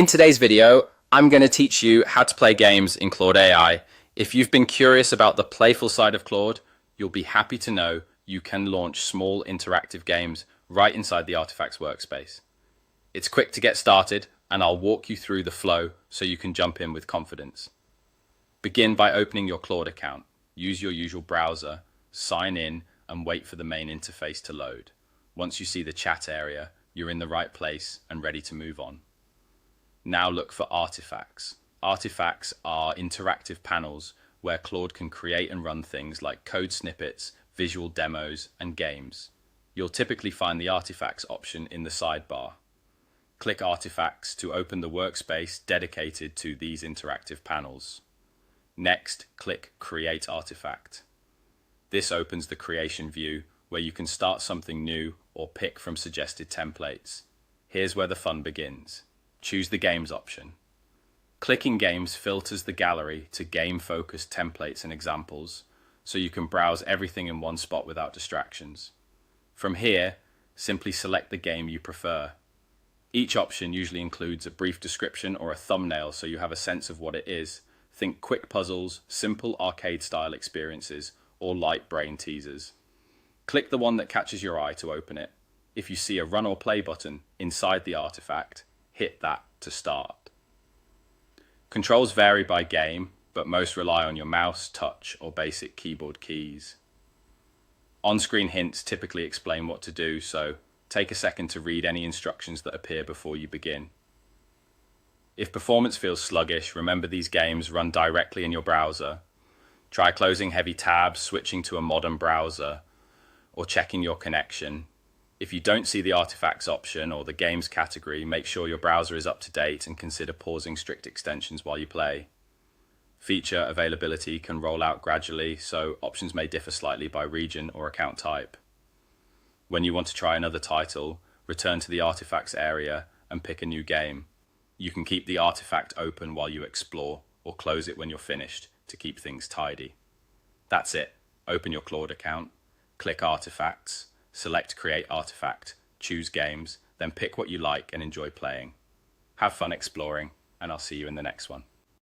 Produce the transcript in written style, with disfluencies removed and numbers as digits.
In today's video, I'm going to teach you how to play games in Claude AI. If you've been curious about the playful side of Claude, you'll be happy to know you can launch small interactive games right inside the Artifacts workspace. It's quick to get started, and I'll walk you through the flow so you can jump in with confidence. Begin by opening your Claude account. Use your usual browser, sign in, and wait for the main interface to load. Once you see the chat area, you're in the right place and ready to move on. Now look for artifacts. Artifacts are interactive panels where Claude can create and run things like code snippets, visual demos, and games. You'll typically find the artifacts option in the sidebar. Click Artifacts to open the workspace dedicated to these interactive panels. Next, click Create Artifact. This opens the creation view where you can start something new or pick from suggested templates. Here's where the fun begins. Choose the Games option. Clicking Games filters the gallery to game-focused templates and examples, so you can browse everything in one spot without distractions. From here, simply select the game you prefer. Each option usually includes a brief description or a thumbnail so you have a sense of what it is. Think quick puzzles, simple arcade-style experiences, or light brain teasers. Click the one that catches your eye to open it. If you see a Run or Play button inside the artifact, hit that to start. Controls vary by game, but most rely on your mouse, touch, or basic keyboard keys. On-screen hints typically explain what to do, so take a second to read any instructions that appear before you begin. If performance feels sluggish, remember these games run directly in your browser. Try closing heavy tabs, switching to a modern browser, or checking your connection. If you don't see the artifacts option or the games category, make sure your browser is up to date and consider pausing strict extensions while you play. Feature availability can roll out gradually, so options may differ slightly by region or account type. When you want to try another title, return to the artifacts area and pick a new game. You can keep the artifact open while you explore, or close it when you're finished to keep things tidy. That's it. Open your Claude account, click Artifacts, select Create Artifact, choose Games, then pick what you like and enjoy playing. Have fun exploring, and I'll see you in the next one.